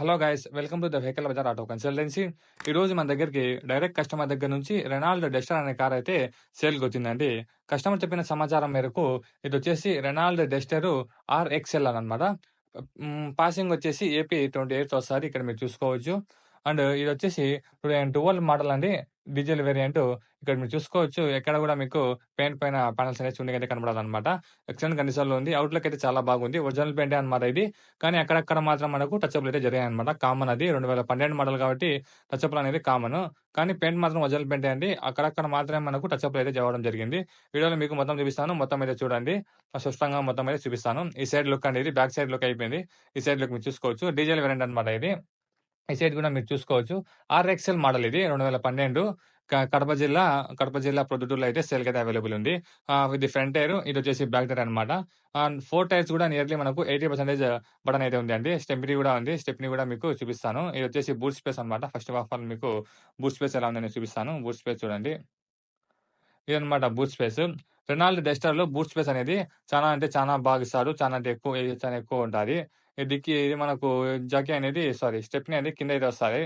Hello guys welcome to the Vehicle Bazaar Auto Consultancy. ఈ రోజు మన దగ్గరికి డైరెక్ట్ కస్టమర్ దగ్గర నుంచి రెనాల్డ్ డస్టర్ అనే కార్ అయితే సేల్కి వచ్చిందండి. కస్టమర్ చెప్పిన సమాచారం మేరకు ఇది వచ్చేసి రెనాల్డ్ డస్టర్ RXL అనమాట. పాసింగ్ వచ్చేసి ఏపీ 28 వస్తుంది, ఇక్కడ మీరు చూసుకోవచ్చు. అండ్ ఇది వచ్చేసి 2012 మోడల్ అండి, డీజిల్ వేరియంట్. ఇక్కడ మీరు చూసుకోవచ్చు, ఎక్కడ కూడా మీకు పెయింట్ పైన ప్యానల్స్ అనేది చూడడానికి అయితే కనబడదు అనమాట. ఎక్సలెంట్ కండిషన్ లో ఉంది, అవుట్లుక్ అయితే చాలా బాగుంది, ఒరిజినల్ పెయింట్ అనమాట ఇది. కానీ అక్కడక్కడ మాత్రం మనకు టచ్అప్లు అయితే జరిగాయన్నమాట. కామన్, అది 2012 మోడల్ కాబట్టి టచ్అప్లు అనేది కామన్. కానీ పెయింట్ మాత్రం ఒరిజినల్ పెయింట్ అండి, అక్కడక్కడ మాత్రమే మనకు టచ్అప్లు అయితే జరగడం జరిగింది. వీడియోలో మీకు మొత్తం చూపిస్తాను, మొత్తం అయితే చూడండి. స్పష్టంగా మొత్తం అయితే చూపిస్తాను. ఈ సైడ్ లుక్ అండి, ఇది బ్యాక్ సైడ్ లుక్ అయిపోయింది. ఈ సైడ్ లుక్ మీరు చూసుకోవచ్చు, డీజిల్ వేరియంట్ అనమాట ఇది. ఈ సైడ్ కూడా మీరు చూసుకోవచ్చు, RXL మోడల్ ఇది 2012. కడప జిల్లా ప్రొద్దుటూరులో అయితే సేల్ అయితే అవైలబుల్ ఉంది. ఇది ఫ్రంట్ టైర్, ఇది వచ్చేసి బ్యాక్ టైర్ అనమాట. 4 టైర్స్ కూడా నియర్లీ మనకు 80% బటన్ అయితే ఉంది అండి. స్టెప్నీ కూడా ఉంది, స్టెప్నీ కూడా మీకు చూపిస్తాను. ఇది వచ్చేసి బూట్ స్పేస్ అనమాట. ఫస్ట్ ఆఫ్ ఆల్ మీకు బూట్ స్పేస్ ఎలా ఉందని చూపిస్తాను. బూట్ స్పేస్ చూడండి, ఇదనమాట బూట్ స్పేస్. రెనాల్డ్ డస్టర్‌లో బూట్ స్పేస్ అనేది చాలా అంటే చాలా బాగా ఇస్తారు. చాలా ఎక్కువ ఉంటది. ఇది మనకు జాకీ అనేది స్టెప్నీ అనేది కింద అయితే వస్తది.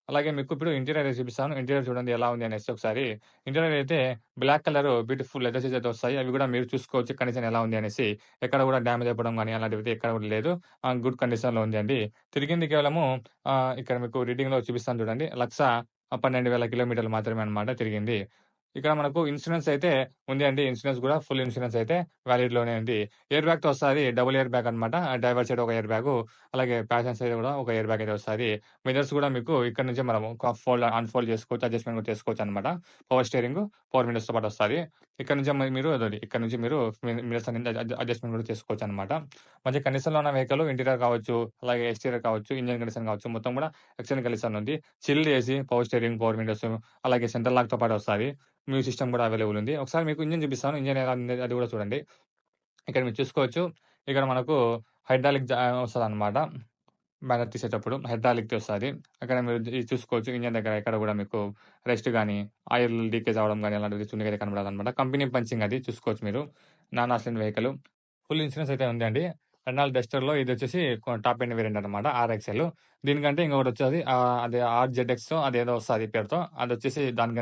అలాగే మీకు ఇప్పుడు ఇంటీరియర్ అయితే చూపిస్తాను. ఇంటీరియర్ చూడండి ఎలా ఉంది అనేసి ఒకసారి. ఇంటీరియర్ అయితే black colour beautiful leather seats అయితే వస్తాయి. అవి కూడా మీరు చూసుకోవచ్చు కండిషన్ ఎలా ఉంది అనేసి. ఎక్కడ కూడా డ్యామేజ్ అయిపోవడం గాని అలాంటివి అయితే ఎక్కడ కూడా లేదు. గుడ్ కండిషన్‌లో ఉంది అండి. తిరిగింది కేవలము ఇక్కడ మీకు రీడింగ్‌లో చూపిస్తాను చూడండి. 1,12,000 కిలోమీటర్లు మాత్రమే అన్నమాట తిరిగింది. ఇక్కడ మనకు ఇన్స్యూరెన్స్ అయితే ఉంది అండి. ఇన్స్యూరెన్స్ కూడా ఫుల్ ఇన్స్యూరెన్స్ అయితే వాలిడ్‌లోనే ఉంది. ఎయిర్ బ్యాగ్‌తో వస్తది. డబుల్ ఎయిర్ బ్యాగ్ అన్నమాట. డ్రైవర్ సైడ్ ఒక ఎయిర్ బ్యాగు, అలాగే ప్యాసింజర్ సైడ్ కూడా ఒక ఎయిర్ బ్యాగ్ అయితే వస్తది. మిర్రర్స్ కూడా మీకు ఇక్కడ నుంచే మనం అన్‌ఫోల్డ్ చేసుకోవచ్చు. అడ్జస్ట్‌మెంట్ కూడా చేసుకోవచ్చనమాట. పవర్ స్టీరింగ్, పవర్ విండోస్‌తో పాటు వస్తది. ఇక్కడ నుంచి మీరు మిర్రర్స్ అనేది అడ్జస్ట్‌మెంట్ కూడా చేసుకోవచ్చనమాట. మంచి కండిషన్‌లో ఉన్న వెహికల్, ఇంటీరియర్ కావచ్చు, అలాగే ఎక్స్‌టీరియర్ కావచ్చు, ఇంజిన్ కండిషన్ కావచ్చు, మొత్తం కూడా ఎక్సలెంట్ కండిషన్‌లో ఉంది. Chilled AC, power steering, power Windows, అలాగే సెంట్రల్ లాక్‌తో పాటు వస్తది. మ్యూజిక్ సిస్టమ్ కూడా అవైలబుల్ ఉంది. ఒకసారి మీకు ఇంజిన్ చూపిస్తాను. ఇంజిన్ ఎలా ఉంది అది కూడా చూడండి. ఇక్కడ మీరు చూసుకోవచ్చు. ఇక్కడ మనకు హైడ్రాలిక్ వస్తదనమాట. బ్యానర్ తీసేటప్పుడు హైడ్రాలిక్‌ది వస్తది. అక్కడ మీరు ఇది చూసుకోవచ్చు. ఇంజిన్ దగ్గర ఎక్కడ కూడా మీకు రస్ట్ గాని, ఆయిల్ లీకేజ్ అవ్వడం గాని అలాంటిది చూడనికైతే కనపడదనమాట. కంపెనీ పంచింగ్ అది చూసుకోవచ్చు మీరు. Non accident vehicle. Full insurance అయితే ఉంది అండి. రెనాల్డ్ డస్టర్‌లో ఇది వచ్చేసి టాప్ ఎండ్ వేరియంట్ అనమాట, RXL. దీనికంటే ఇంకొకటి వచ్చేది అది RZX అదేదో వస్తది పేరుతో. అదొచ్చేసి దానికంటే